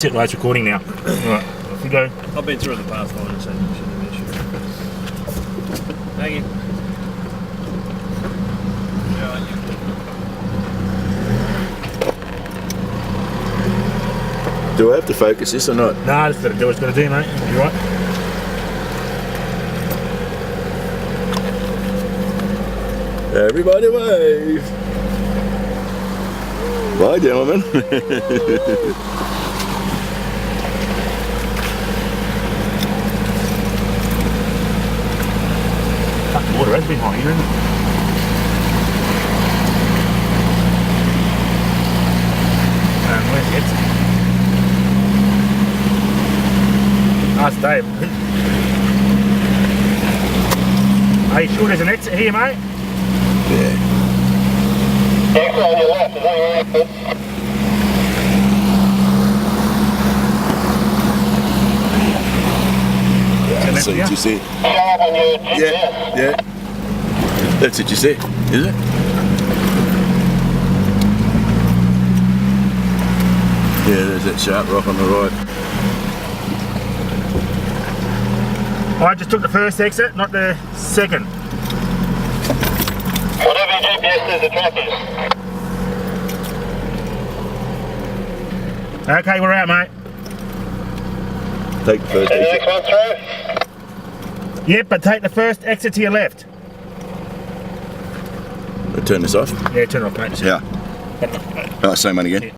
Sit right, it's recording now. Alright, off you go. I've been through the pathfinder, so it shouldn't be an issue. Thank you. Do I have to focus this or not? Nah, just gotta do what it's gotta do, mate. You right? Everybody wave! Bye, gentlemen. Fuck, the water has been hot here, isn't it? Where's the exit? That's Dave. Are you sure there's an exit here, mate? Yeah. Exit on your left, is that your exit? Yeah, so did you see? Show up on your GPS. Yeah. That's what you see, is it? Yeah, there's that sharp rock on the right. I just took the first exit, not the second. Whatever your GPS says the track is. Okay, we're out, mate. Take the first And the exit. next one through? Yep, but take the first exit to your left. Turn this off. Yeah, turn it off, mate. Yeah. Oh, same one again. Yeah.